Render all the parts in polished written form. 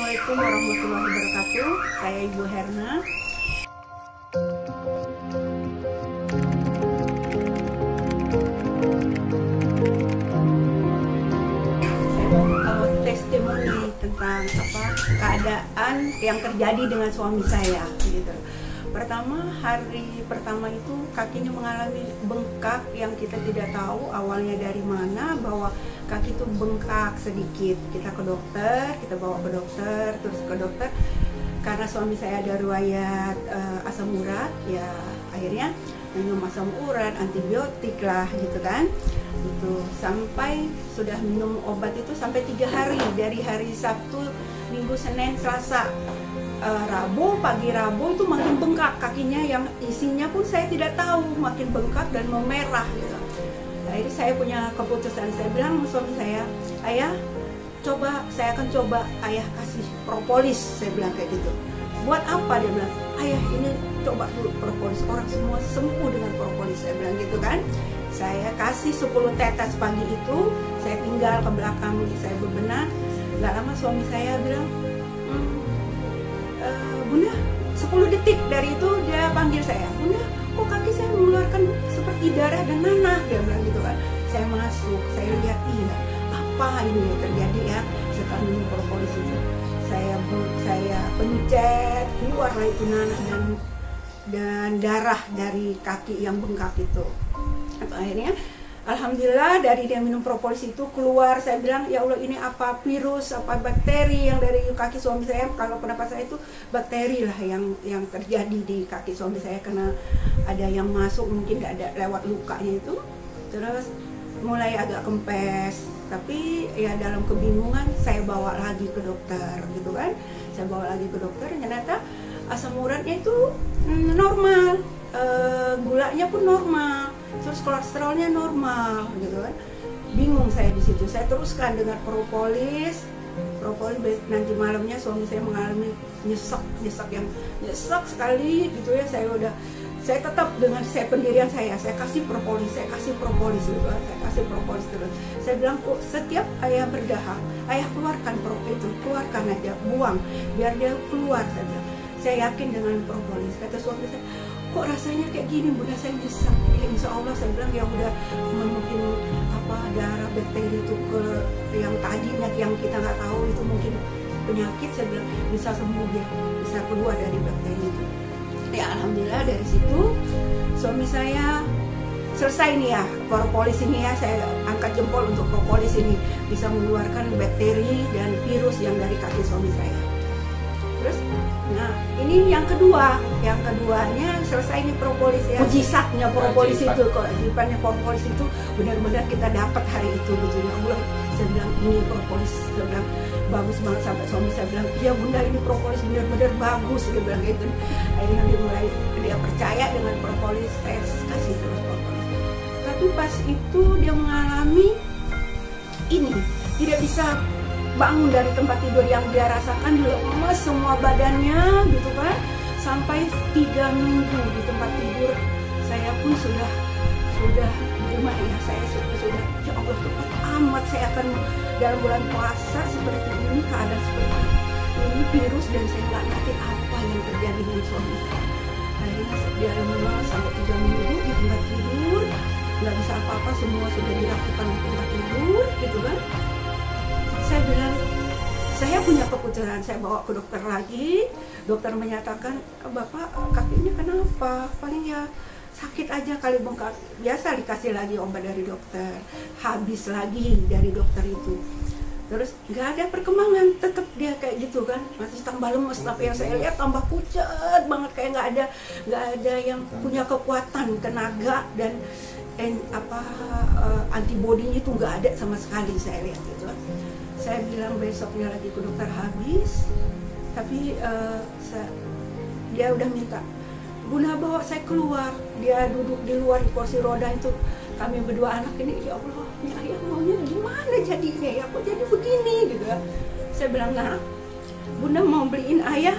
Assalamualaikum warahmatullahi wabarakatuh. Saya Ibu Herna. Saya mau testimoni tentang keadaan yang terjadi dengan suami saya. Gitu. Pertama, hari pertama itu kakinya mengalami bengkak yang kita tidak tahu awalnya dari mana, bahwa kaki itu bengkak sedikit. Kita ke dokter, kita bawa ke dokter, terus ke dokter karena suami saya ada riwayat asam urat, ya akhirnya minum asam urat, antibiotik lah gitu kan. Itu sampai sudah minum obat itu sampai 3 hari, dari hari Sabtu, Minggu, Senin, Selasa. Rabu, pagi Rabu itu makin bengkak kakinya, yang isinya pun saya tidak tahu, makin bengkak dan memerah gitu. Akhirnya saya punya keputusan, saya bilang sama suami saya, ayah coba, saya akan coba ayah kasih propolis, saya bilang kayak gitu. Buat apa? Dia bilang, ayah ini coba dulu propolis, orang semua sembuh dengan propolis, saya bilang gitu kan. Saya kasih 10 tetes pagi itu, saya tinggal ke belakang, saya bebenah. Gak lama suami saya bilang, Bunda, 10 detik dari itu dia panggil saya, Bunda, kok kaki saya mengeluarkan seperti darah dan nanah, dia bilang gitu kan. Saya masuk, saya lihat, iya, apa ini yang terjadi ya setelah minum propolis itu. Saya pencet, keluarlah itu nanah dan darah dari kaki yang bengkak itu. Atau akhirnya alhamdulillah dari dia minum propolis itu keluar, saya bilang ya Allah, ini apa virus, apa bakteri yang dari kaki suami saya. Kalau pendapat saya itu bakteri lah yang terjadi di kaki suami saya, karena ada yang masuk, mungkin ada lewat lukanya itu. Terus mulai agak kempes, tapi ya dalam kebingungan saya bawa lagi ke dokter gitu kan. Saya bawa lagi ke dokter, ternyata asam uratnya itu normal, gulanya pun normal, terus kolesterolnya normal gitu kan. Bingung saya di situ. Saya teruskan dengan propolis. Nanti malamnya suami saya mengalami nyesek yang nyesek sekali gitu ya. Saya tetap dengan pendirian saya kasih propolis gitu kan. Saya kasih propolis terus. Saya bilang, kok setiap ayah berdahak, ayah keluarkan itu, keluarkan aja, buang biar dia keluar, saya bilang. Saya yakin dengan propolis. Kata suami saya, kok rasanya kayak gini, Bunda, saya nyesek. Ya, insya Allah, saya bilang, ya udah, mungkin darah bakteri itu ke yang tadinya yang kita nggak tahu itu mungkin penyakit, saya bilang bisa sembuh ya, bisa keluar dari bakteri itu. Ya alhamdulillah dari situ suami saya selesai nih ya, propolis ini ya, saya angkat jempol untuk propolis ini bisa mengeluarkan bakteri dan virus yang dari kaki suami saya. Terus, nah ini yang keduanya selesai nih propolis ya, mujizatnya propolis itu, kewajibannya propolis itu benar-benar kita dapat hari itu gitu ya Allah. Saya bilang ini propolis, saya bilang bagus banget, sampai suami saya bilang, iya Bunda ini propolis benar-benar bagus, dia bilang gitu. Akhirnya dia percaya dengan propolis, saya kasih terus propolis. Tapi pas itu dia mengalami ini, tidak bisa bangun dari tempat tidur, yang dia rasakan lemas semua badannya gitu kan. Sampai 3 minggu di tempat tidur, saya pun sudah gimana ya, saya sudah ya Allah, cepat amat saya akan dalam bulan puasa seperti ini, keadaan seperti ini, virus, dan saya nggak ngerti apa yang terjadi dengan suami saya. Akhirnya dia lemas sampai 3 minggu di tempat tidur, nggak bisa apa-apa, semua sudah dilakukan di tempat tidur gitu kan. Saya bilang, saya punya keputusan, saya bawa ke dokter lagi. Dokter menyatakan, Bapak kakinya kenapa? Paling ya sakit aja kali, bengkak. Biasa dikasih lagi obat dari dokter, habis lagi dari dokter itu. Terus nggak ada perkembangan, tetap dia kayak gitu kan, masih tambah lemes. Tapi yang saya lihat tambah pucat banget, kayak nggak ada yang punya kekuatan, tenaga dan antibodinya itu nggak ada sama sekali, saya lihat gitu kan. Saya bilang besoknya lagi ke dokter habis, tapi dia udah minta, Bunda bawa saya keluar. Dia duduk di luar di kursi roda itu, kami berdua anak ini, ya Allah, ini ayah maunya gimana jadinya ya, kok jadi begini gitu ya. Saya bilang, nah Bunda mau beliin ayah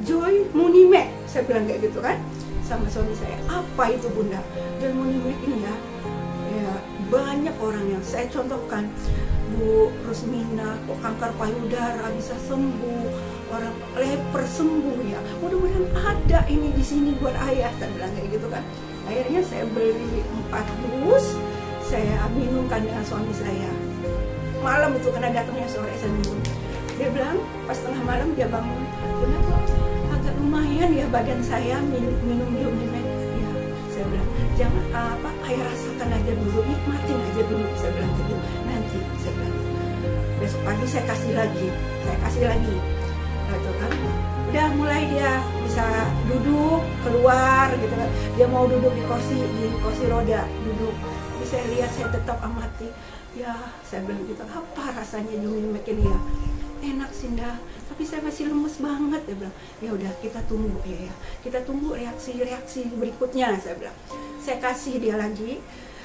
Joy Munimek, saya bilang kayak gitu kan sama suami saya. Apa itu Bunda? Joy Munimek ini ya banyak orang yang saya contohkan, Bu Rusmina kok kanker payudara bisa sembuh, orang leper sembuh ya, mudah-mudahan ada ini di sini buat ayah, saya bilang kayak gitu kan. Akhirnya saya beli 4 dus, saya minumkan dengan suami saya. Malam itu karena datangnya sore saya minum. Dia bilang pas tengah malam dia bangun, "Bunda kok agak lumayan ya badan saya minum Jominek." Ya, saya bilang jangan ayah rasakan aja dulu, nikmatin aja dulu, saya bilang gitu. Nanti saya bilang besok pagi saya kasih lagi, gitu kan. Udah mulai dia bisa duduk keluar gitu kan, dia mau duduk di kursi roda duduk. Jadi saya lihat, saya tetap amati ya, saya bilang gitu, apa rasanya Jominek ini ya, enak sih Nda, tapi saya masih lemes banget. Dia bilang ya udah kita tunggu ya, kita tunggu reaksi berikutnya, saya bilang. Saya kasih dia lagi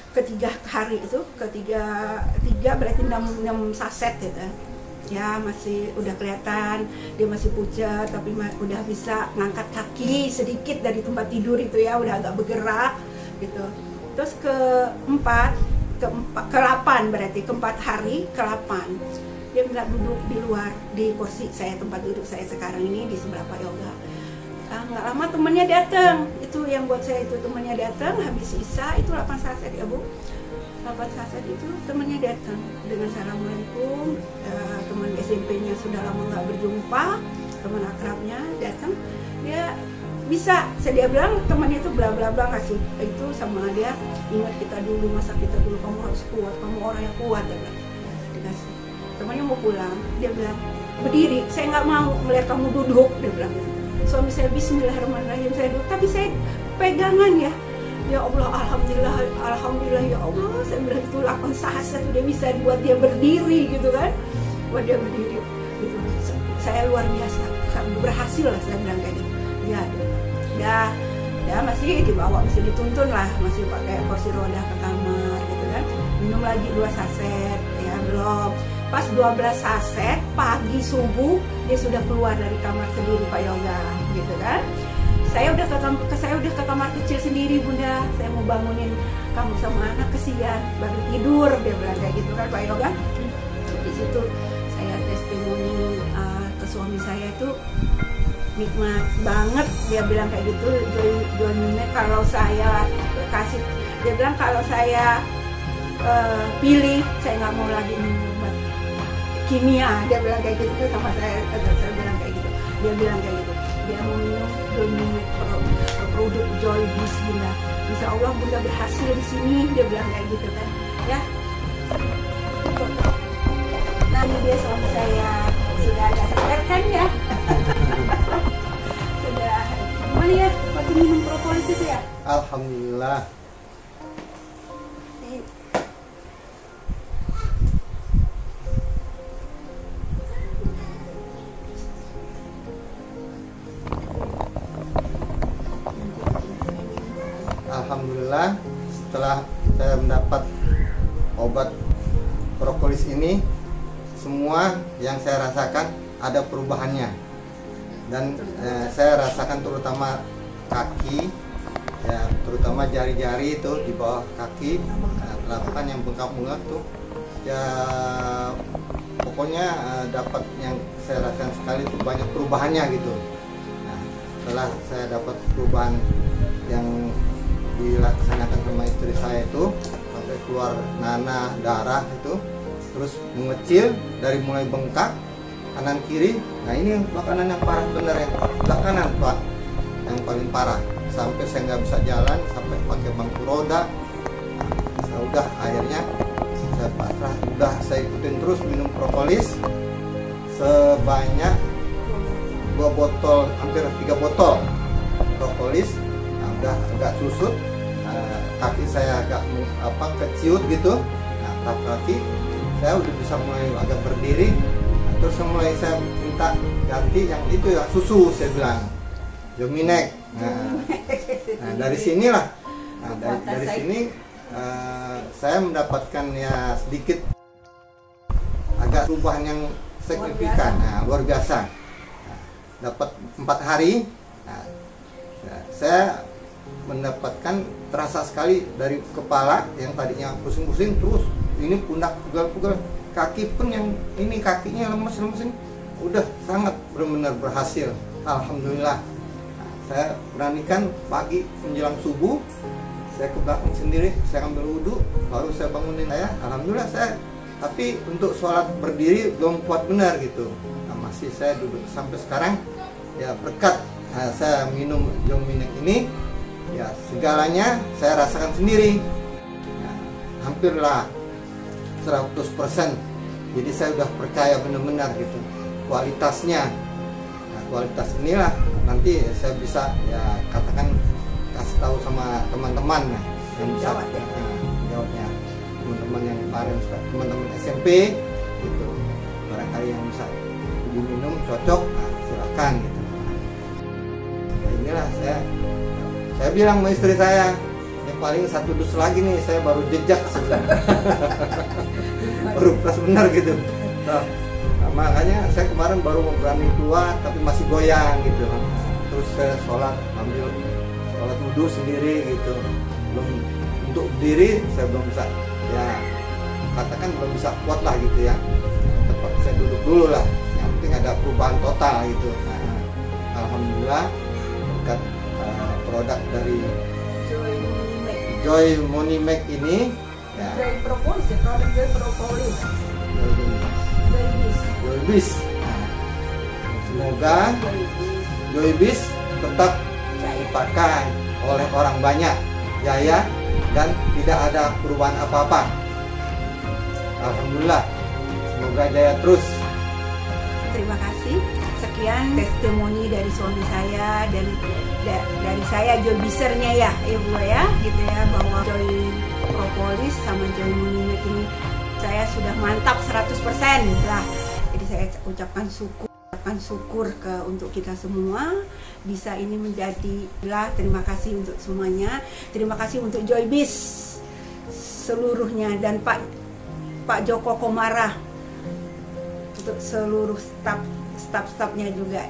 ketiga hari itu, ketiga berarti 6 saset gitu ya, masih udah kelihatan dia masih pucat, tapi udah bisa ngangkat kaki sedikit dari tempat tidur itu ya, udah agak bergerak gitu. Terus ke-8 berarti ke-4 hari ke-8 dia nggak duduk di luar di kursi saya, tempat duduk saya sekarang ini di sebelah Pak Yoga. Nggak lama temennya datang, itu yang buat saya itu temennya datang habis sisa itu 8 saset ya Bu. 8 saset itu temennya datang dengan assalamualaikum, teman SMP-nya sudah lama nggak berjumpa, teman akrabnya datang, dia bisa, dia bilang temannya itu bla bla bla kasih itu sama dia, ingat kita dulu, masa kita dulu, kamu harus kuat, kamu orang yang kuat, dia bilang. Dikasih. Temannya mau pulang, dia bilang berdiri, saya nggak mau melihat kamu duduk, dia bilang. Suami saya bismillahirrahmanirrahim, saya duduk, tapi saya pegangan ya. Ya Allah, alhamdulillah ya Allah, saya bilang itu 8 saset dia bisa buat dia berdiri gitu kan, buat dia berdiri gitu. Saya luar biasa, berhasil lah, saya bilang kayak gitu. Ya masih dibawa, masih dituntun lah, masih pakai kursi roda ke kamar gitu kan. Minum lagi 2 saset ya, belum. Pas 12 saset pagi subuh dia sudah keluar dari kamar sendiri Pak Yoga gitu kan. Saya udah ke kamar kecil sendiri Bunda, saya mau bangunin kamu sama anak, kesian baru tidur, dia bilang kayak gitu kan Pak Yoga. Di situ saya testimoni ke suami saya itu nikmat banget, dia bilang kayak gitu. Jominek kalau saya kasih, dia bilang kalau saya pilih saya nggak mau lagi minum obat kimia, dia bilang kayak gitu sama saya bilang kayak gitu, dia bilang kayak gitu, dia mau minum Jominek produk Joy Bis Bunda, insya Allah Bunda berhasil di sini, dia bilang kayak gitu kan ya. Nah ini dia suami saya sudah ada sadar kan ya. Sudah gimana ya waktu minum propolis itu ya? Alhamdulillah. Alhamdulillah, setelah saya mendapat obat propolis ini, semua yang saya rasakan ada perubahannya. Dan saya rasakan terutama kaki, ya, terutama jari-jari itu di bawah kaki, telapak yang bengkak-bengkak tuh, ya pokoknya dapat yang saya rasakan sekali itu banyak perubahannya gitu. Nah, setelah saya dapat perubahan yang dilaksanakan sama istri saya itu sampai keluar nanah darah itu, terus mengecil dari mulai bengkak kanan kiri. Nah ini yang belakangan yang parah bener, yang belakangan Pak, yang paling parah, sampai saya nggak bisa jalan, sampai pakai bangku roda. Nah, udah akhirnya saya pasrah, udah saya ikutin terus minum propolis sebanyak 2 botol, hampir 3 botol propolis. Nah, udah agak susut, kaki saya agak keciut gitu. Nah, tap kaki saya udah bisa mulai agak berdiri. Nah, terus mulai saya minta ganti yang itu ya, susu, saya bilang Jominek. Nah dari sinilah, dari sini saya mendapatkan ya sedikit agak perubahan yang signifikan, luar biasa. Nah, dapat 4 hari, saya mendapatkan terasa sekali dari kepala yang tadinya pusing-pusing, terus ini pundak pegel-pegel, kaki pun yang ini kakinya lemes-lemes ini udah sangat benar-benar berhasil. Alhamdulillah. Nah, saya beranikan pagi menjelang subuh, saya ke belakang sendiri, saya ambil wudhu, baru saya bangunin saya. Alhamdulillah saya, tapi untuk sholat berdiri belum kuat benar gitu. Nah, masih saya duduk sampai sekarang. Ya berkat saya minum Joy Minek ini, ya segalanya saya rasakan sendiri. Nah, hampirlah 100%. Jadi saya udah percaya benar-benar gitu kualitasnya. Nah, kualitas inilah nanti saya bisa ya katakan kasih tahu sama teman-teman yang bisa jawabnya, teman-teman yang kemarin, teman-teman SMP gitu, barangkali yang bisa diminum cocok, nah, silakan gitu. Nah, inilah saya bilang sama istri saya, yang paling 1 dus lagi nih saya baru jejak sebenarnya. Baru plus benar gitu. Nah, makanya saya kemarin baru berani keluar tapi masih goyang gitu. Terus saya sholat wudhu sendiri gitu. Belum untuk berdiri saya belum bisa, ya katakan belum bisa kuat lah gitu ya. Tetap saya duduk dulu lah. Yang penting ada perubahan total gitu. Nah, alhamdulillah berkat produk dari Joy Minek ini. Ya. Joy Propolis ya, produk Joy Propolis. Joybis. Nah, semoga Joybis tetap dipakai oleh orang banyak, jaya, dan tidak ada perubahan apa-apa. Alhamdulillah, semoga jaya terus. Terima kasih. Sekian testimoni dari suami saya dan dari saya Joybisernya ya, Ibu ya, gitu ya, bahwa Joy Propolis sama Joy Minek ini saya sudah mantap 100% lah. Jadi saya ucapkan syukur untuk kita semua bisa ini menjadi lah. Terima kasih untuk semuanya. Terima kasih untuk Joybis seluruhnya dan Pak Joko Komara, untuk seluruh staf-stafnya juga.